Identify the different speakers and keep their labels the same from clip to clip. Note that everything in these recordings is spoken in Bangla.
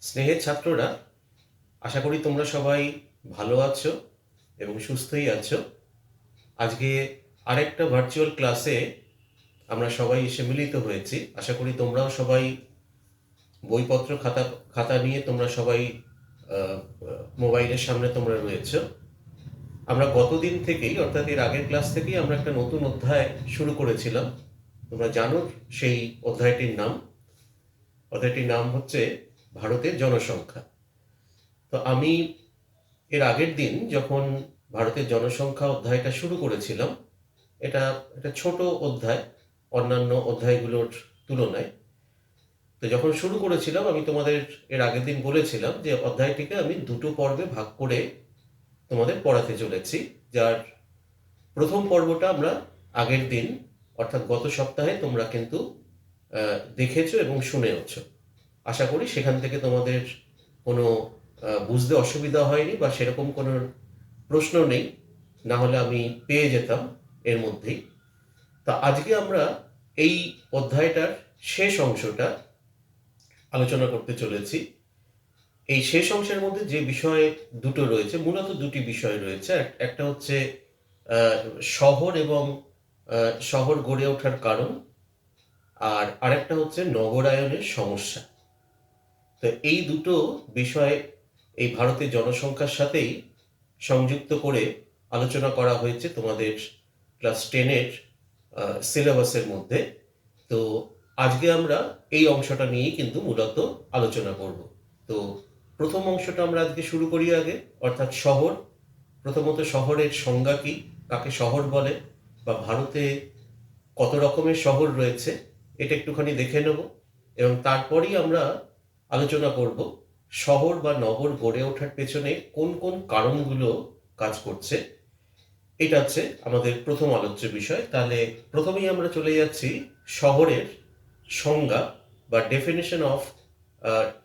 Speaker 1: স্নেহের ছাত্ররা, আশা করি তোমরা সবাই ভালো আছো এবং সুস্থই আছো। আজকে আরেকটা ভার্চুয়াল ক্লাসে আমরা সবাই এসে মিলিত হয়েছি। আশা করি তোমরাও সবাই বইপত্র খাতা খাতা নিয়ে তোমরা সবাই আহ, মোবাইলের সামনে তোমরা রয়েছো। আমরা গতদিন থেকেই, অর্থাৎ এর আগের ক্লাস থেকেই আমরা একটা নতুন অধ্যায় শুরু করেছিলাম। তোমরা জানো সেই অধ্যায়টির নাম হচ্ছে ভারতের জনসংখ্যা। তো আমি এর আগের দিন যখন ভারতের জনসংখ্যা অধ্যায়টা শুরু করেছিলাম, এটা একটা ছোট অধ্যায় অন্যান্য অধ্যায়গুলোর তুলনায়। তো যখন শুরু করেছিলাম আমি তোমাদের এর আগের দিন বলেছিলাম যে অধ্যায়টিকে আমি দুটো পর্বে ভাগ করে তোমাদের পড়াতে চলেছি, যার প্রথম পর্বটা আমরা আগের দিন অর্থাৎ গত সপ্তাহে তোমরা কিন্তু দেখেছো এবং শুনেওছো। আশা করি সেখান থেকে তোমাদের কোনো বুঝতে অসুবিধা হয়নি বা সেরকম কোনো প্রশ্ন নেই, না হলে আমি পেয়ে যেতাম এর মধ্যেই। তা আজকে আমরা এই অধ্যায়টার শেষ অংশটা আলোচনা করতে চলেছি। এই শেষ অংশের মধ্যে যে বিষয় দুটো রয়েছে, মূলত দুটি বিষয় রয়েছে। একটা হচ্ছে শহর এবং শহর গড়ে ওঠার কারণ, আর আরেকটা হচ্ছে নগরায়নের সমস্যা। তো এই দুটো বিষয় এই ভারতের জনসংখ্যার সাথেই সংযুক্ত করে আলোচনা করা হয়েছে তোমাদের ক্লাস 10-এর সিলেবাসের মধ্যে। তো আজকে আমরা এই অংশটা নিয়েই কিন্তু মূলত আলোচনা করব। তো প্রথম অংশটা আমরা আজকে শুরু করি আগে, অর্থাৎ শহর। প্রথমত শহরের সংজ্ঞা কি, কাকে শহর বলে, বা ভারতে কত রকমের শহর রয়েছে এটা একটুখানি দেখে নেব, এবং তারপরেই আমরা আলোচনা করব শহর বা নগর গড়ে ওঠার পেছনে কোন কোন কারণগুলো কাজ করছে। এটা হচ্ছে আমাদের প্রথম আলোচ্য বিষয়। তাহলে প্রথমেই আমরা চলে যাচ্ছি শহরের সংজ্ঞা বা definition of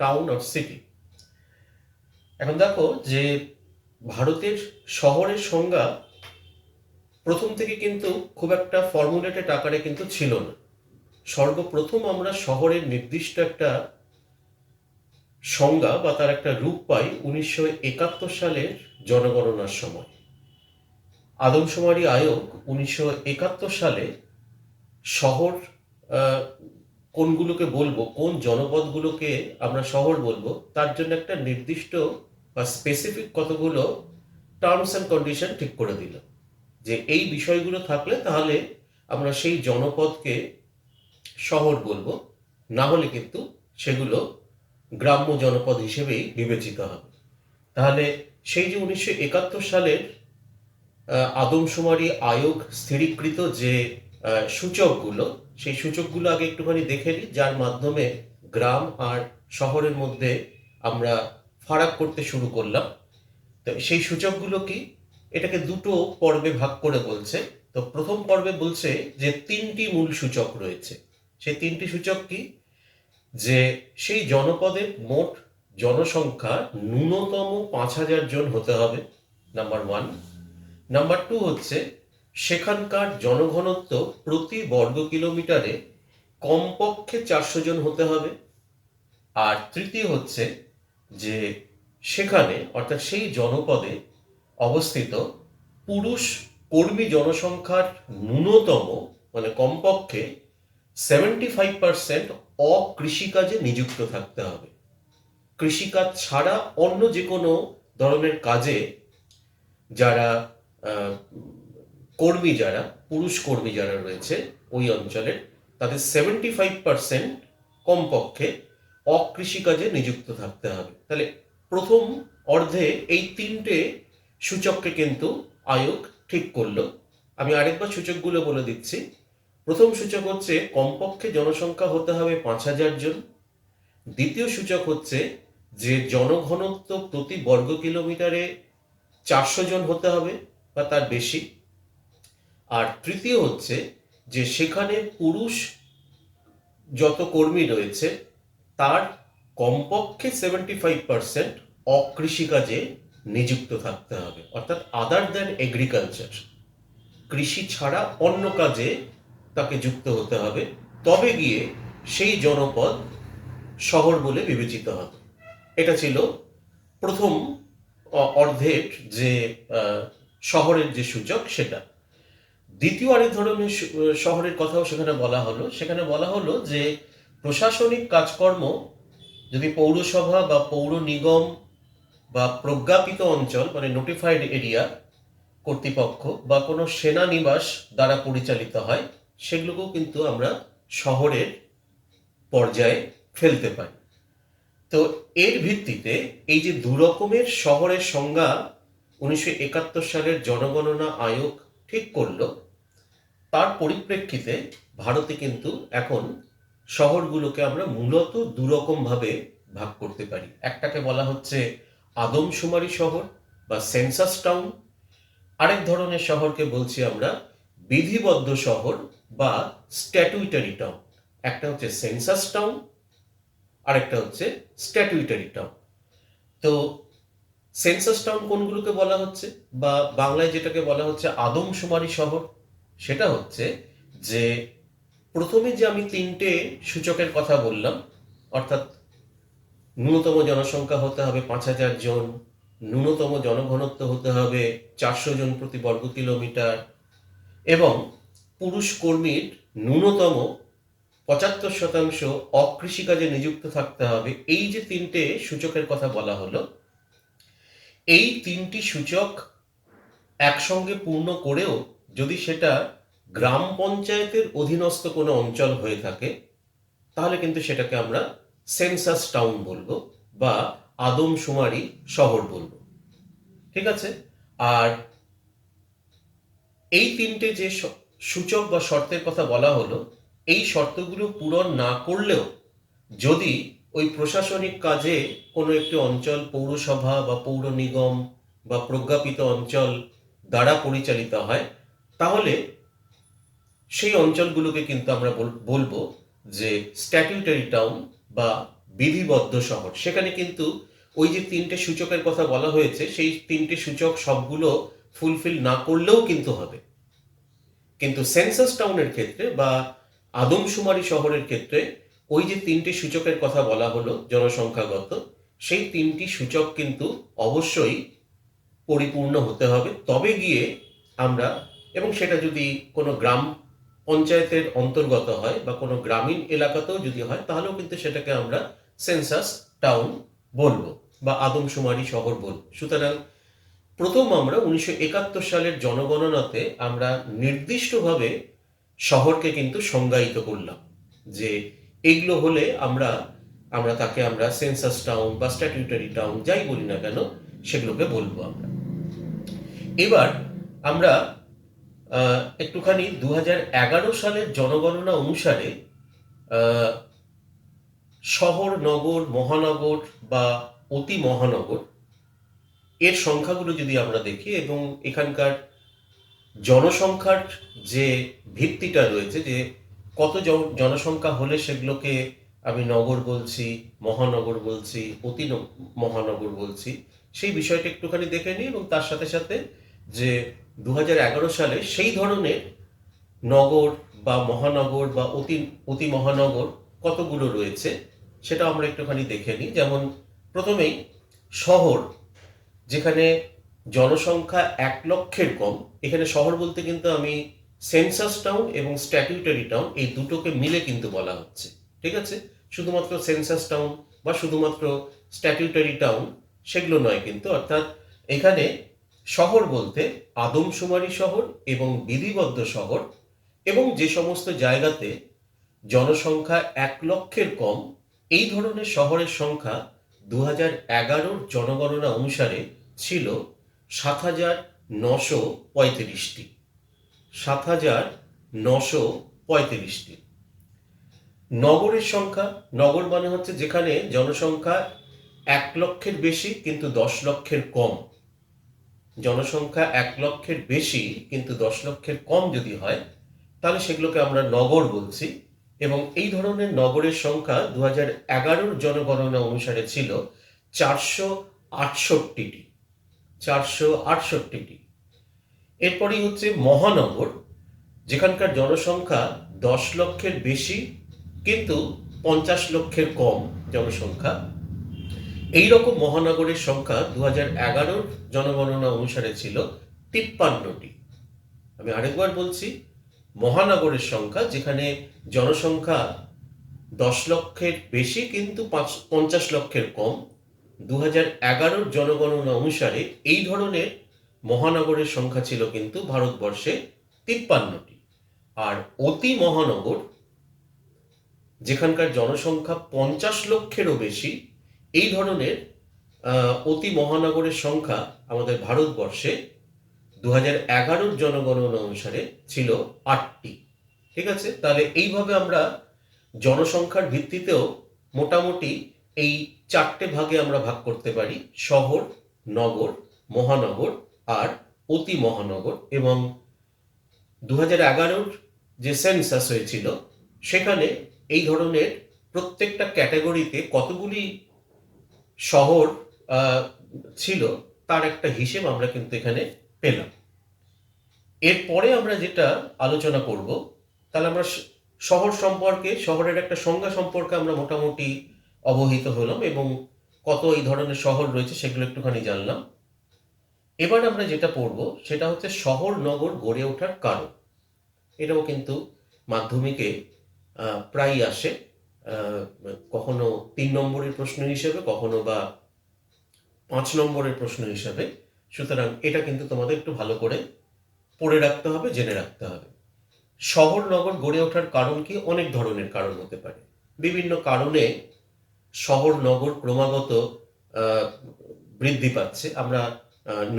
Speaker 1: town or city. এখন দেখো যে ভারতের শহরের সংজ্ঞা প্রথম থেকে কিন্তু খুব একটা ফর্মুলেটেড আকারে কিন্তু ছিল না। সর্বপ্রথম আমরা শহরের নির্দিষ্ট একটা সংজ্ঞা বা তার একটা রূপ পাই 1971 সালের জনগণনার সময়। আদমশুমারি আয়োগ 1971 সালে শহর কোনগুলোকে বলবো, কোন জনপদগুলোকে আমরা শহর বলবো, তার জন্য একটা নির্দিষ্ট বা স্পেসিফিক কতগুলো টার্মস অ্যান্ড কন্ডিশন ঠিক করে দিল, যে এই বিষয়গুলো থাকলে তাহলে আমরা সেই জনপদকে শহর বলবো, না হলে কিন্তু সেগুলো গ্রাম্য জনপদ হিসেবেই বিবেচিত হবে। তাহলে সেই যে 1971 সালের আদমশুমারি আয়োগ স্থিরীকৃত যে সূচকগুলো, সেই সূচকগুলো আগে একটুখানি দেখে নিই, যার মাধ্যমে গ্রাম আর শহরের মধ্যে আমরা ফারাক করতে শুরু করলাম। তো সেই সূচকগুলো কি, এটাকে দুটো পর্বে ভাগ করে বলছে। তো প্রথম পর্বে বলছে যে তিনটি মূল সূচক রয়েছে। সেই তিনটি সূচক কি, যে সেই জনপদের মোট জনসংখ্যা ন্যূনতম 5,000 জন হতে হবে, নাম্বার 1। নাম্বার 2 হচ্ছে সেখানকার জনঘনত্ব প্রতি বর্গ কিলোমিটারে কমপক্ষে 400 জন হতে হবে। আর তৃতীয় হচ্ছে যে সেখানে, অর্থাৎ সেই জনপদে অবস্থিত পুরুষ কর্মী জনসংখ্যার ন্যূনতম মানে কমপক্ষে 75% অকৃষিকাজে নিযুক্ত থাকতে হবে। কৃষিকাজ ছাড়া অন্য যে কোনো ধরনের কাজে যারা কর্মী, যারা পুরুষ কর্মী যারা রয়েছে ওই অঞ্চলের, তাদের 75% কমপক্ষে অকৃষিকাজে নিযুক্ত থাকতে হবে। তাহলে প্রথম অর্ধে এই তিনটে সূচককে কিন্তু আয়োগ ঠিক করলো। আমি আরেকবার সূচকগুলো বলে দিচ্ছি। প্রথম সূচক হচ্ছে কমপক্ষে জনসংখ্যা হতে হবে 5,000 জন। দ্বিতীয় সূচক হচ্ছে যে জনঘনত্ব প্রতি বর্গ কিলোমিটারে 400 জন হতে হবে বা তার বেশি। আর তৃতীয় হচ্ছে যে সেখানে পুরুষ যত কর্মী রয়েছে তার কমপক্ষে 75% অকৃষিকাজে নিযুক্ত থাকতে হবে, অর্থাৎ আদার দ্যান এগ্রিকালচার, কৃষি ছাড়া অন্য কাজে তাকে যুক্ত হতে হবে, তবে গিয়ে সেই জনপদ শহর বলে বিবেচিত হবে। এটা ছিল প্রথম অর্ধের যে শহরের যে সূচক সেটা। দ্বিতীয় আরেক ধরনের শহরের কথাও সেখানে বলা হলো। সেখানে বলা হলো যে প্রশাসনিক কাজকর্ম যদি পৌরসভা বা পৌর নিগম বা প্রজ্ঞাপিত অঞ্চল মানে নোটিফাইড এরিয়া কর্তৃপক্ষ বা কোনো সেনানিবাস দ্বারা পরিচালিত হয়, সেগুলোকেও কিন্তু আমরা শহরের পর্যায়ে ফেলতে পারি। তো এর ভিত্তিতে এই যে দুরকমের শহরের সংজ্ঞা 1971 সালের জনগণনা আয়োগ ঠিক করলো, তার পরিপ্রেক্ষিতে ভারতে কিন্তু এখন শহরগুলোকে আমরা মূলত দুরকমভাবে ভাগ করতে পারি। একটাকে বলা হচ্ছে আদমশুমারি শহর বা সেন্সাস টাউন, আরেক ধরনের শহরকে বলছি আমরা বিধিবদ্ধ শহর বা স্ট্যাটুইটারি টাউন। একটা হচ্ছে সেন্সাস টাউন, আরেকটা হচ্ছে স্ট্যাটুইটারি টাউন। তো সেন্সাস টাউন কোনগুলোকে বলা হচ্ছে, বা বাংলায় যেটাকে বলা হচ্ছে আদমশুমারি শহর, সেটা হচ্ছে যে প্রথমে যে আমি তিনটে সূচকের কথা বললাম, অর্থাৎ ন্যূনতম জনসংখ্যা হতে হবে 5,000 জন, ন্যূনতম জনঘনত্ব হতে হবে 400 জন প্রতি বর্গ কিলোমিটার, এবং পুরুষ কর্মীর ন্যূনতম 75% অকৃষিকাজে নিযুক্ত থাকতে হবে। এই যে তিনটে সূচকের কথা বলা হলো, এই তিনটি সূচক একসঙ্গে পূর্ণ করেও যদি সেটা গ্রাম পঞ্চায়েতের অধীনস্থ কোনো অঞ্চল হয়ে থাকে, তাহলে কিন্তু সেটাকে আমরা সেন্সাস টাউন বলবো বা আদমশুমারি শহর বলবো। ঠিক আছে? আর এই তিনটে যে সূচক বা শর্তের কথা বলা হলো, এই শর্তগুলো পূরণ না করলেও যদি ওই প্রশাসনিক কাজে কোনো একটি অঞ্চল পৌরসভা বা পৌর নিগম বা প্রজ্ঞাপিত অঞ্চল দ্বারা পরিচালিত হয়, তাহলে সেই অঞ্চলগুলোকে কিন্তু আমরা বলবো যে স্ট্যাটিউটারি টাউন বা বিধিবদ্ধ শহর। সেখানে কিন্তু ওই যে তিনটে সূচকের কথা বলা হয়েছে, সেই তিনটে সূচক সবগুলো ফুলফিল না করলেও কিন্তু হবে। কিন্তু সেন্সাস টাউনের ক্ষেত্রে বা আদমশুমারি শহরের ক্ষেত্রে ওই যে তিনটি সূচকের কথা বলা হলো জনসংখ্যাগত, সেই তিনটি সূচক কিন্তু অবশ্যই পরিপূর্ণ হতে হবে, তবে গিয়ে আমরা, এবং সেটা যদি কোনো গ্রাম পঞ্চায়েতের অন্তর্গত হয় বা কোনো গ্রামীণ এলাকাতেও যদি হয়, তাহলেও কিন্তু সেটাকে আমরা সেন্সাস টাউন বলবো বা আদমশুমারি শহর বলবো। সুতরাং প্রথম আমরা 1971 সালের জনগণনাতে আমরা নির্দিষ্টভাবে শহরকে কিন্তু সংজ্ঞায়িত করলাম যে এগুলো হলে আমরা তাকে আমরা সেন্সাস টাউন বা স্ট্যাটিউটারি টাউন যাই বলি না কেন, সেগুলোকে বলবো আমরা। এবার আমরা একটুখানি 2011 সালের জনগণনা অনুসারে শহর, নগর, মহানগর বা অতি মহানগর এর সংখ্যাগুলো যদি আমরা দেখি এবং এখানকার জনসংখ্যার যে ভিত্তিটা রয়েছে, যে কত জনসংখ্যা হলে সেগুলোকে আমি নগর বলছি, মহানগর বলছি, অতি মহানগর বলছি, সেই বিষয়টা একটুখানি দেখে নিই। এবং তার সাথে সাথে যে 2011 সালে সেই ধরনের নগর বা মহানগর বা অতি মহানগর কতগুলো রয়েছে সেটা আমরা একটুখানি দেখে নিই। যেমন প্রথমেই শহর, যেখানে জনসংখ্যা 1 লক্ষের কম। এখানে শহর বলতে কিন্তু আমি সেন্সাস টাউন এবং স্ট্যাটিউটারি টাউন এই দুটোকে মিলে কিন্তু বলা হচ্ছে। ঠিক আছে? শুধুমাত্র সেন্সাস টাউন বা শুধুমাত্র স্ট্যাটিউটারি টাউন সেগুলো নয় কিন্তু। অর্থাৎ এখানে শহর বলতে আদমশুমারি শহর এবং বিধিবদ্ধ শহর, এবং যে সমস্ত জায়গাতে জনসংখ্যা 1 লক্ষের কম, এই ধরনের শহরের সংখ্যা 2011 জনগণনা অনুসারে ছিল 7,935টি। 7,935টি। নগরের সংখ্যা, নগর মানে হচ্ছে যেখানে জনসংখ্যা 1 লক্ষের বেশি কিন্তু 10 লক্ষের কম। জনসংখ্যা 1 লক্ষের বেশি কিন্তু 10 লক্ষের কম যদি হয়, তাহলে সেগুলোকে আমরা নগর বলছি। এবং এই ধরনের নগরের সংখ্যা 2011 জনগণনা অনুসারে ছিল 468টি। 468টি। এরপরেই হচ্ছে মহানগর, যেখানকার জনসংখ্যা 10 লক্ষের বেশি কিন্তু 50 লক্ষের কম জনসংখ্যা। এই রকম মহানগরের সংখ্যা 2011 জনগণনা অনুসারে ছিল 53টি। আমি আরেকবার বলছি, মহানগরের সংখ্যা যেখানে জনসংখ্যা 10 লক্ষের বেশি কিন্তু 50 লক্ষের কম, 2011 জনগণনা অনুসারে এই ধরনের মহানগরের সংখ্যা ছিল কিন্তু ভারতবর্ষে 53টি। আর অতি মহানগর, যেখানকার জনসংখ্যা 50 লক্ষেরও বেশি, এই ধরনের অতি মহানগরের সংখ্যা আমাদের ভারতবর্ষে 2011 জনগণনা অনুসারে ছিল 8টি। ঠিক আছে, তাহলে এইভাবে আমরা জনসংখ্যার ভিত্তিতেও মোটামুটি এই 4টে ভাগে আমরা ভাগ করতে পারি: শহর, নগর, মহানগর আর অতি মহানগর। এবং 2011 যে সেন্সাস হয়েছিল সেখানে এই ধরনের প্রত্যেকটা ক্যাটাগরিতে কতগুলি শহর ছিল তার একটা হিসেব আমরা কিন্তু এখানে পেলাম। এরপরে আমরা যেটা আলোচনা করব, তাহলে আমরা শহর সম্পর্কে, শহরের একটা সংজ্ঞা সম্পর্কে আমরা মোটামুটি অবহিত হলাম এবং কত এই ধরনের শহর রয়েছে সেগুলো একটুখানি জানলাম। এবার আমরা যেটা পড়ব সেটা হচ্ছে শহর নগর গড়ে ওঠার কারণ। এটাও কিন্তু মাধ্যমিকে প্রায় আসে, কখনো 3 নম্বরের প্রশ্ন হিসেবে, কখনো বা 5 নম্বরের প্রশ্ন হিসেবে। সুতরাং এটা কিন্তু তোমাদের একটু ভালো করে পড়ে রাখতে হবে, জেনে রাখতে হবে। শহর নগর গড়ে ওঠার কারণ কি? অনেক ধরনের কারণ হতে পারে। বিভিন্ন কারণে শহর নগর ক্রমাগত বৃদ্ধি পাচ্ছে। আমরা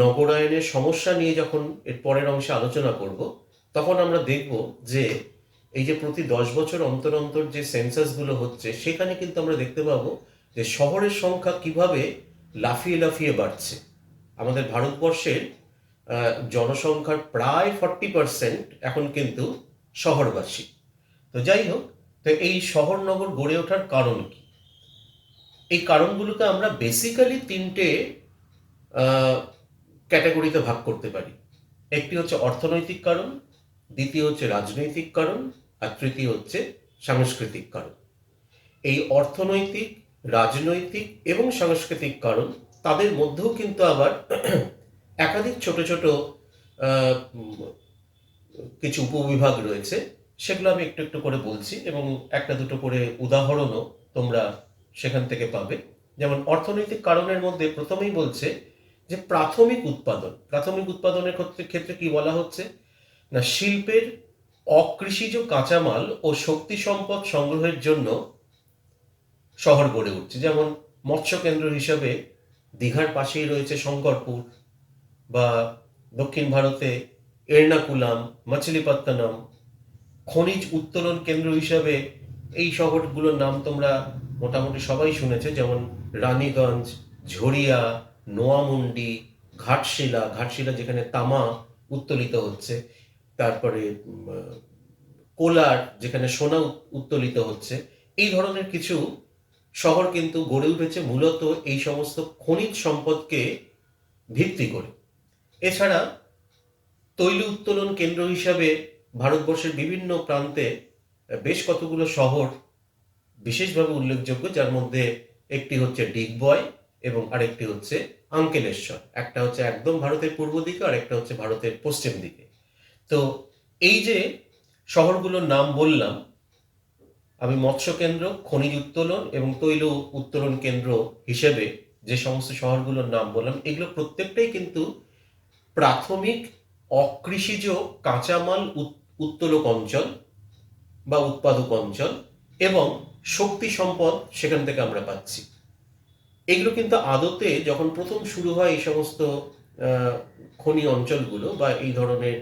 Speaker 1: নগরায়নের সমস্যা নিয়ে যখন এর পরের অংশে আলোচনা করব, তখন আমরা দেখব যে এই যে প্রতি 10 বছর অন্তর অন্তর যে সেন্সাসগুলো হচ্ছে, সেখানে কিন্তু আমরা দেখতে পাবো যে শহরের সংখ্যা কিভাবে লাফিয়ে লাফিয়ে বাড়ছে। আমাদের ভারতবর্ষের জনসংখ্যার প্রায় 40% এখন কিন্তু শহরবাসী। তো যাই হোক, তো এই শহর নগর গড়ে ওঠার কারণ কি? এই কারণগুলোকে আমরা বেসিক্যালি 3টে ক্যাটাগরিতে ভাগ করতে পারি। একটি হচ্ছে অর্থনৈতিক কারণ, দ্বিতীয় হচ্ছে রাজনৈতিক কারণ, আর তৃতীয় হচ্ছে সাংস্কৃতিক কারণ। এই অর্থনৈতিক, রাজনৈতিক এবং সাংস্কৃতিক কারণ, তাদের মধ্যেও কিন্তু আবার একাধিক ছোট ছোট কিছু উপবিভাগ রয়েছে। সেগুলো আমি একটু একটু করে বলছি এবং একটা দুটো করে উদাহরণও তোমরা সেখান থেকে পাবে। যেমন অর্থনৈতিক কারণের মধ্যে প্রথমেই বলছে যে প্রাথমিক উৎপাদন। প্রাথমিক উৎপাদনের ক্ষেত্রে কি বলা হচ্ছে না, শিল্পের অকৃষিজ কাঁচামাল ও শক্তি সম্পদ সংগ্রহের জন্য শহর গড়ে উঠছে। যেমন মৎস্য কেন্দ্র হিসাবে দীঘার পাশেই রয়েছে শঙ্করপুর, বা দক্ষিণ ভারতে এর্নাকুলাম, মাছিলিপত্তনম। খনিজ উত্তোলন কেন্দ্র হিসাবে এই শহরগুলোর নাম তোমরা মোটামুটি সবাই শুনেছে, যেমন রানীগঞ্জ, ঝরিয়া, নোয়ামুন্ডি, ঘাটশিলা। ঘাটশিলা যেখানে তামা উত্তোলিত হচ্ছে। তারপরে কোলার, যেখানে সোনা উত্তোলিত হচ্ছে। এই ধরনের কিছু শহর কিন্তু গড়ে উঠেছে মূলত এই সমস্ত খনিজ সম্পদকে ভিত্তি করে। এছাড়া তৈল উত্তোলন কেন্দ্র হিসাবে ভারতবর্ষের বিভিন্ন প্রান্তে বেশ কতগুলো শহর বিশেষভাবে উল্লেখযোগ্য, যার মধ্যে একটি হচ্ছে ডিগবয় এবং আরেকটি হচ্ছে আঙ্কেলেশ্বর। একটা হচ্ছে একদম ভারতের পূর্ব দিকে আর একটা হচ্ছে ভারতের পশ্চিম দিকে। তো এই যে শহরগুলোর নাম বললাম আমি, মৎস্য কেন্দ্র, খনিজ উত্তোলন এবং তৈল উত্তোলন কেন্দ্র হিসেবে যে সমস্ত শহরগুলোর নাম বললাম, এগুলো প্রত্যেকটাই কিন্তু প্রাথমিক অকৃষিজ কাঁচামাল উত্তোলক অঞ্চল বা উৎপাদক অঞ্চল, এবং শক্তি সম্পদ সেখান থেকে আমরা পাচ্ছি। এগুলো কিন্তু আদতে যখন প্রথম শুরু হয় এই সমস্ত খনি অঞ্চলগুলো বা এই ধরনের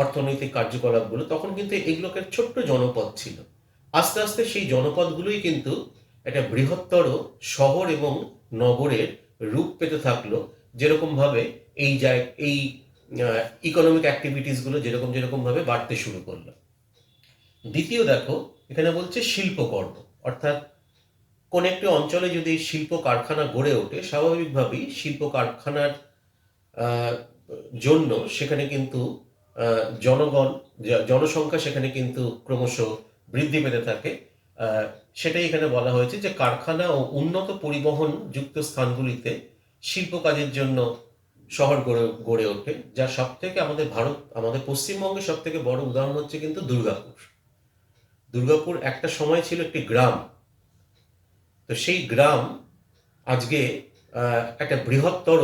Speaker 1: অর্থনৈতিক কার্যকলাপগুলো, তখন কিন্তু এগুলোকে ছোট্ট জনপদ ছিল। আস্তে আস্তে সেই জনপদগুলোই কিন্তু একটা বৃহত্তর শহর এবং নগরের রূপ পেতে থাকলো, যেরকমভাবে এই ইকোনমিক অ্যাক্টিভিটিসগুলো যেরকম যেরকম ভাবে বাড়তে শুরু করলো। দ্বিতীয় দেখো, এখানে বলছে শিল্পকর্ম, অর্থাৎ কোন একটি অঞ্চলে যদি শিল্প কারখানা গড়ে ওঠে, স্বাভাবিকভাবেই শিল্প কারখানার জন্য সেখানে কিন্তু জনসংখ্যা সেখানে কিন্তু ক্রমশ বৃদ্ধি পেতে থাকে। সেটাই এখানে বলা হয়েছে যে কারখানা ও উন্নত পরিবহন যুক্ত স্থানগুলিতে শিল্প কাজের জন্য শহর গড়ে গড়ে ওঠে, যা সব থেকে আমাদের পশ্চিমবঙ্গের সব থেকে বড় উদাহরণ হচ্ছে কিন্তু দুর্গাপুর। দুর্গাপুর একটা সময় ছিল একটি গ্রাম, তো সেই গ্রাম আজকে একটা বৃহত্তর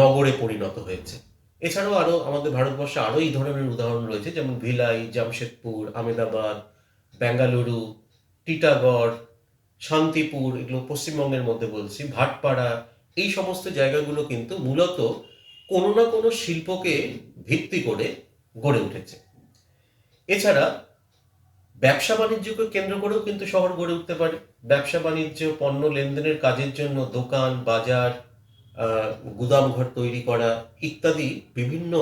Speaker 1: নগরে পরিণত হয়েছে। এছাড়াও আমাদের ভারতবর্ষে আরও এই ধরনের উদাহরণ রয়েছে, যেমন ভিলাই, জামশেদপুর, আমেদাবাদ, বেঙ্গালুরু, টিটাগড়, শান্তিপুর, এগুলো পশ্চিমবঙ্গের মধ্যে বলছি, ভাটপাড়া, এই সমস্ত জায়গাগুলো কিন্তু মূলত কোনো না কোনো শিল্পকে ভিত্তি করে গড়ে উঠেছে। এছাড়া ব্যবসা বাণিজ্যকে কেন্দ্র করেও কিন্তু শহর গড়ে উঠতে পারে। ব্যবসা বাণিজ্য, পণ্য লেনদেনের কাজের জন্য দোকান, বাজার, গুদামঘর তৈরি করা ইত্যাদি বিভিন্ন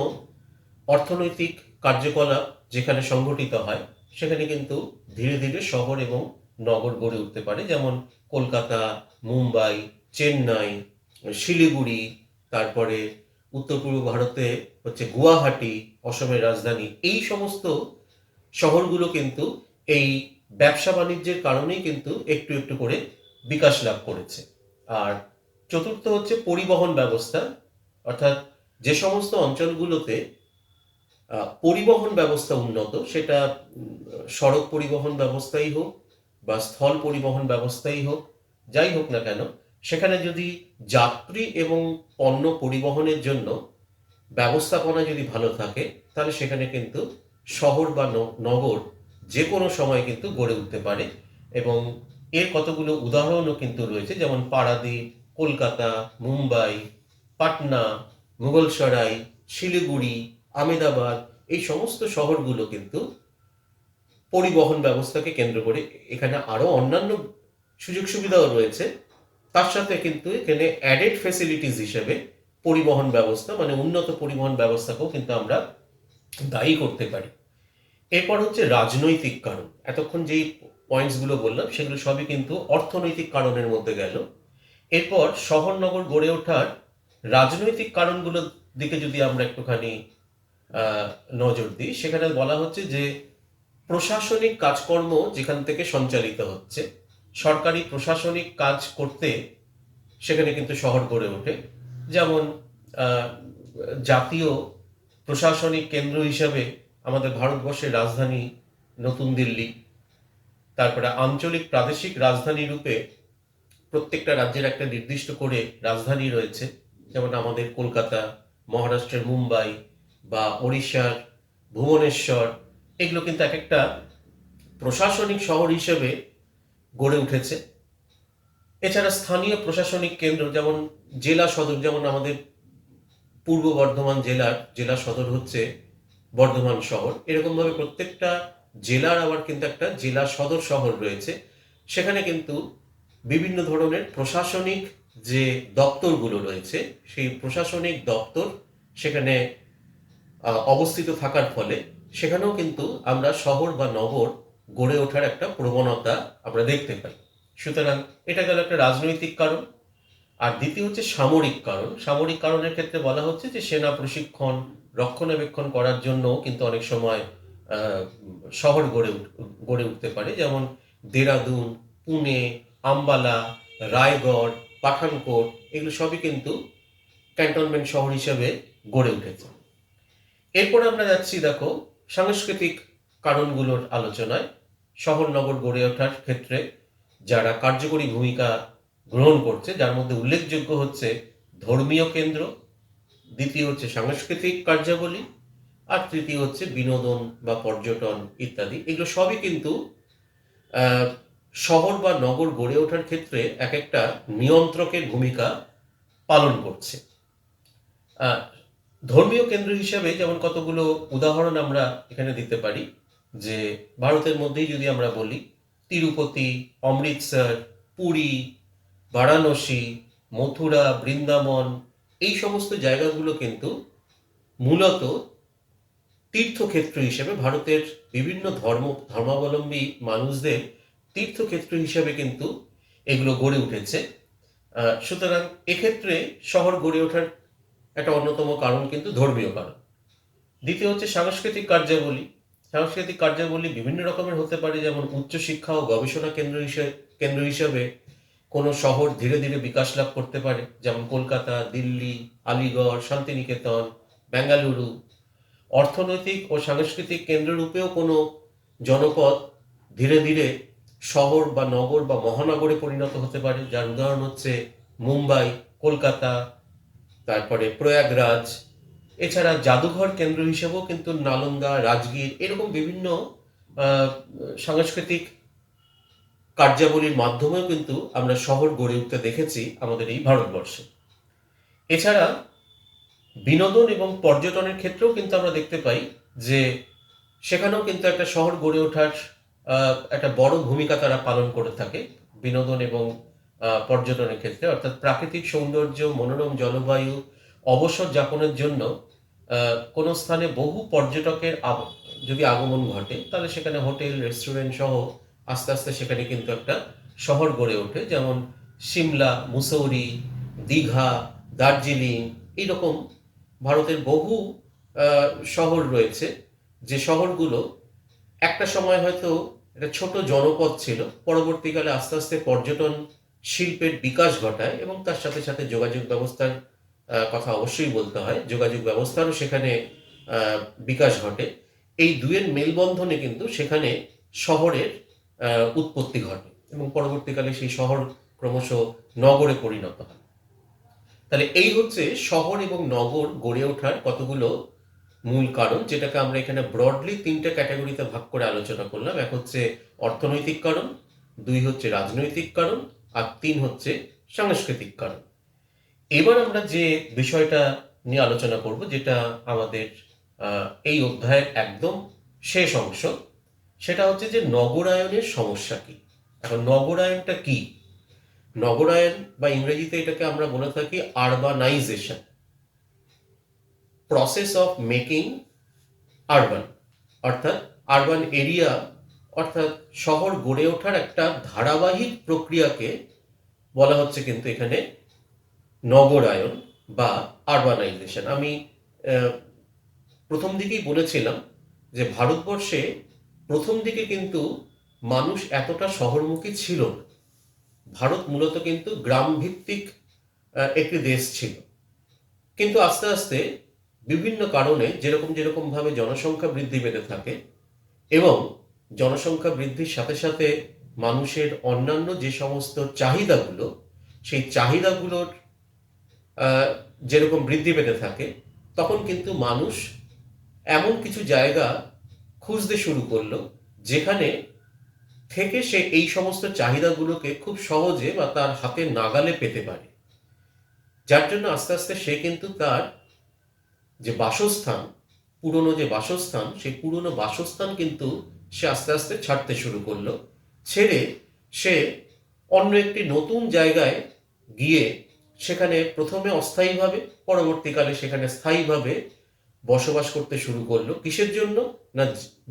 Speaker 1: অর্থনৈতিক কার্যকলাপ যেখানে সংঘটিত হয়, সেখানে কিন্তু ধীরে ধীরে শহর এবং নগর গড়ে উঠতে পারে। যেমন কলকাতা, মুম্বাই, চেন্নাই, শিলিগুড়ি, তারপরে উত্তর পূর্ব ভারতে হচ্ছে গুয়াহাটি, অসমের রাজধানী, এই সমস্ত শহরগুলো কিন্তু এই ব্যবসা বাণিজ্যের কারণেই কিন্তু একটু একটু করে বিকাশ লাভ করেছে। আর চতুর্থ হচ্ছে পরিবহন ব্যবস্থা, অর্থাৎ যে সমস্ত অঞ্চলগুলোতে পরিবহন ব্যবস্থা উন্নত, সেটা সড়ক পরিবহন ব্যবস্থাই হোক বা স্থল পরিবহন ব্যবস্থাই হোক, যাই হোক না কেন, সেখানে যদি যাত্রী এবং পণ্য পরিবহনের জন্য ব্যবস্থাপনা যদি ভালো থাকে, তাহলে সেখানে কিন্তু শহর বা নগর যে কোনো সময় কিন্তু গড়ে উঠতে পারে। এবং এর কতগুলো উদাহরণও কিন্তু রয়েছে, যেমন পারাদ্বীপ, কলকাতা, মুম্বাই, পাটনা, মুঘলসরাই, শিলিগুড়ি, আমেদাবাদ, এই সমস্ত শহরগুলো কিন্তু পরিবহন ব্যবস্থাকে কেন্দ্র করে, এখানে আরও অন্যান্য সুযোগ সুবিধাও রয়েছে, তার সাথে কিন্তু এখানে অ্যাডেড ফ্যাসিলিটিস হিসেবে পরিবহন ব্যবস্থা, মানে উন্নত পরিবহন ব্যবস্থাকেও কিন্তু আমরা দায়ী করতে পারি। এরপর হচ্ছে রাজনৈতিক কারণ। এতক্ষণ যেই পয়েন্টসগুলো বললাম সেগুলো সবই কিন্তু অর্থনৈতিক কারণের মধ্যে গেল। এরপর শহর নগর গড়ে ওঠার রাজনৈতিক কারণগুলোর দিকে যদি আমরা একটুখানি নজর দিই, সেখানে বলা হচ্ছে যে প্রশাসনিক কাজকর্ম যেখান থেকে সঞ্চালিত হচ্ছে, সরকারি প্রশাসনিক কাজ করতে সেখানে কিন্তু শহর গড়ে ওঠে। যেমন জাতীয় প্রশাসনিক কেন্দ্র হিসাবে আমাদের ভারতবর্ষের রাজধানী নতুন দিল্লি, তারপরে আঞ্চলিক প্রাদেশিক রাজধানী রূপে প্রত্যেকটা রাজ্যের একটা নির্দিষ্ট করে রাজধানী রয়েছে, যেমন আমাদের কলকাতা, মহারাষ্ট্রের মুম্বাই বা ওড়িশার ভুবনেশ্বর, এগুলো কিন্তু এক একটা প্রশাসনিক শহর হিসেবে গড়ে উঠেছে। এছাড়া স্থানীয় প্রশাসনিক কেন্দ্র, যেমন জেলা সদর, যেমন আমাদের পূর্ব বর্ধমান জেলা সদর হচ্ছে বর্ধমান শহর, এরকমভাবে প্রত্যেকটা জেলার আবার কিন্তু একটা জেলা সদর শহর রয়েছে। সেখানে কিন্তু বিভিন্ন ধরনের প্রশাসনিক যে দপ্তরগুলো রয়েছে, সেই প্রশাসনিক দপ্তর সেখানে অবস্থিত থাকার ফলে সেখানেও কিন্তু আমরা শহর বা নগর গড়ে ওঠার একটা প্রবণতা আমরা দেখতে পাই। সুতরাং এটা গেল একটা রাজনৈতিক কারণ। আর দ্বিতীয় হচ্ছে সামরিক কারণ। সামরিক কারণের ক্ষেত্রে বলা হচ্ছে যে সেনা প্রশিক্ষণ, রক্ষণাবেক্ষণ করার জন্য কিন্তু অনেক সময় শহর গড়ে উঠতে পারে, যেমন দেরাদুন, পুনে, আম্বালা, রায়গড়, পাঠানকোট, এগুলো সবই কিন্তু ক্যান্টনমেন্ট শহর হিসেবে গড়ে উঠেছে। এরপরে আমরা যাচ্ছি দেখো সাংস্কৃতিক কারণগুলোর আলোচনায়। শহর নগর গড়ে ওঠার ক্ষেত্রে যারা কার্যকরী ভূমিকা গ্রহণ করছে, যার মধ্যে উল্লেখযোগ্য হচ্ছে ধর্মীয় কেন্দ্র, দ্বিতীয় হচ্ছে সাংস্কৃতিক কার্যাবলী, আর তৃতীয় হচ্ছে বিনোদন বা পর্যটন ইত্যাদি। এগুলো সবই কিন্তু শহর বা নগর গড়ে ওঠার ক্ষেত্রে এক একটা নিয়ন্ত্রকের ভূমিকা পালন করছে। ধর্মীয় কেন্দ্র হিসাবে যেমন কতগুলো উদাহরণ আমরা এখানে দিতে পারি, যে ভারতের মধ্যেই যদি আমরা বলি, তিরুপতি, অমৃতসর, পুরী, বারাণসী, মথুরা, বৃন্দাবন, এই সমস্ত জায়গাগুলো কিন্তু মূলত তীর্থক্ষেত্র হিসেবে ভারতের বিভিন্ন ধর্মাবলম্বী মানুষদের তীর্থক্ষেত্র হিসেবে কিন্তু এগুলো গড়ে উঠেছে। সুতরাং এক্ষেত্রে শহর গড়ে ওঠার একটা অন্যতম কারণ কিন্তু ধর্মীয় কারণ। দ্বিতীয় হচ্ছে সাংস্কৃতিক কার্যাবলী। সাংস্কৃতিক কার্যাবলী বিভিন্ন রকমের হতে পারে, যেমন উচ্চশিক্ষা ও গবেষণা কেন্দ্র হিসেবে কোনো শহর ধীরে ধীরে বিকাশ লাভ করতে পারে, যেমন কলকাতা, দিল্লি, আলিগড়, শান্তিনিকেতন, বেঙ্গালুরু। অর্থনৈতিক ও সাংস্কৃতিক কেন্দ্ররূপেও কোনো জনপদ ধীরে ধীরে শহর বা নগর বা মহানগরে পরিণত হতে পারে, যার উদাহরণ হচ্ছে মুম্বাই, কলকাতা, তারপরে প্রয়াগরাজ। এছাড়া জাদুঘর কেন্দ্র হিসেবেও কিন্তু নালন্দা, রাজগীর, এরকম বিভিন্ন আহ, সাংস্কৃতিক কার্যাবলীর মাধ্যমেও কিন্তু আমরা শহর গড়ে উঠতে দেখেছি আমাদের এই ভারতবর্ষে। এছাড়া বিনোদন এবং পর্যটনের ক্ষেত্রেও কিন্তু আমরা দেখতে পাই যে সেখানেও কিন্তু একটা শহর গড়ে ওঠার একটা বড় ভূমিকা তারা পালন করে থাকে বিনোদন এবং পর্যটনের ক্ষেত্রে। অর্থাৎ প্রাকৃতিক সৌন্দর্য, মনোরম জলবায়ু, অবসর যাপনের জন্য কোনো স্থানে বহু পর্যটকের যদি আগমন ঘটে, তাহলে সেখানে হোটেল, রেস্টুরেন্ট সহ আস্তে আস্তে সেখানে কিন্তু একটা শহর গড়ে ওঠে। যেমন সিমলা, মুসৌরি, দীঘা, দার্জিলিং, এইরকম ভারতের বহু শহর রয়েছে, যে শহরগুলো একটা সময় হয়তো একটা ছোট জনপদ ছিল, পরবর্তীকালে আস্তে আস্তে পর্যটন শিল্পের বিকাশ ঘটায় এবং তার সাথে সাথে যোগাযোগ ব্যবস্থার কথা অবশ্যই বলতে হয়, যোগাযোগ ব্যবস্থারও সেখানে বিকাশ ঘটে। এই দুয়ের মেলবন্ধনে কিন্তু সেখানে শহরের উৎপত্তি ঘটে এবং পরবর্তীকালে সেই শহর ক্রমশ নগরে পরিণত হয়। তাহলে এই হচ্ছে শহর এবং নগর গড়ে ওঠার কতগুলো মূল কারণ, যেটাকে আমরা এখানে ব্রডলি তিনটে ক্যাটাগরিতে ভাগ করে আলোচনা করলাম। এক হচ্ছে অর্থনৈতিক কারণ, দুই হচ্ছে রাজনৈতিক কারণ, আর তিন হচ্ছে সাংস্কৃতিক কারণ। এবার আমরা যে বিষয়টা নিয়ে আলোচনা করব, যেটা আমাদের এই অধ্যায়ের একদম শেষ অংশ, সেটা হচ্ছে যে নগরায়নের সমস্যা কি। এখন নগরায়নটা কি? নগরায়ন বা ইংরেজিতে এটাকে আমরা বলে থাকি urbanisation, process of making urban, অর্থাৎ আরবান এরিয়া, অর্থাৎ শহর গড়ে ওঠার একটা ধারাবাহিক প্রক্রিয়াকে বলা হচ্ছে কিন্তু এখানে নগরায়ন বা আরবানাইজেশন। আমি প্রথম দিকেই বলেছিলাম যে ভারতবর্ষে প্রথম দিকে কিন্তু মানুষ এতটা শহরমুখী ছিল না। ভারত মূলত কিন্তু গ্রাম ভিত্তিক একটি দেশ ছিল, কিন্তু আস্তে আস্তে বিভিন্ন কারণে যেরকম যেরকম ভাবে জনসংখ্যা বৃদ্ধি পেতে থাকে এবং জনসংখ্যা বৃদ্ধির সাথে সাথে মানুষের অন্যান্য যে সমস্ত চাহিদাগুলো, সেই চাহিদাগুলোর যেরকম বৃদ্ধি পেতে থাকে, তখন কিন্তু মানুষ এমন কিছু জায়গা খুঁজতে শুরু করলো যেখানে থেকে সে এই সমস্ত চাহিদাগুলোকে খুব সহজে বা তার হাতের নাগালে পেতে পারে। যার জন্য আস্তে আস্তে সে কিন্তু তার যে বাসস্থান, পুরনো যে বাসস্থান, সেই পুরনো বাসস্থান কিন্তু সে আস্তে আস্তে ছাড়তে শুরু করলো। ছেড়ে সে অন্য একটি নতুন জায়গায় গিয়ে সেখানে প্রথমে অস্থায়ীভাবে, পরবর্তীকালে সেখানে স্থায়ীভাবে বসবাস করতে শুরু করলো। কিসের জন্য? না,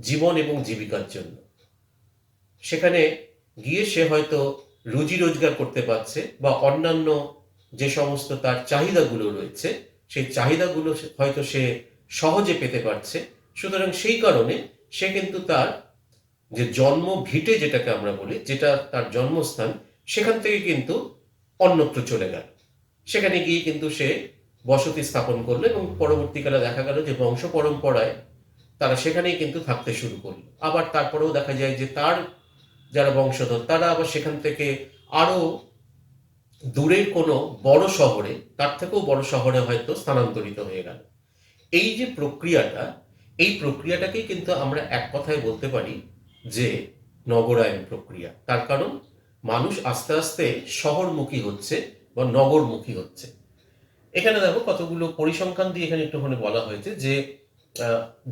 Speaker 1: জীবন এবং জীবিকার জন্য। সেখানে গিয়ে সে হয়তো রুজি রোজগার করতে পারছে বা অন্যান্য যে সমস্ত তার চাহিদাগুলো রয়েছে, সেই চাহিদাগুলো হয়তো সে সহজে পেতে পারছে। সুতরাং সেই কারণে সে কিন্তু তার যে জন্ম ভিটে, যেটাকে আমরা বলি, যেটা তার জন্মস্থান, সেখান থেকে কিন্তু অন্যত্র চলে গেল। সেখানে গিয়ে কিন্তু সে বসতি স্থাপন করলো এবং পরবর্তীকালে দেখা গেল যে বংশ পরম্পরায় তারা সেখানেই কিন্তু থাকতে শুরু করলো। আবার তারপরেও দেখা যায় যে তার যারা বংশধর, তারা আবার সেখান থেকে আরো দূরের কোনো বড় শহরে, তার থেকেও বড় শহরে হয়তো স্থানান্তরিত হয়ে গেল। এই যে প্রক্রিয়াটা, এই প্রক্রিয়াটাকেই কিন্তু আমরা এক কথায় বলতে পারি যে নগরায়ন প্রক্রিয়া। তার কারণ মানুষ আস্তে আস্তে শহরমুখী হচ্ছে বা নগরমুখী হচ্ছে। এখানে দেখো কতগুলো পরিসংখ্যান দিয়ে এখানে একটুখানি বলা হয়েছে যে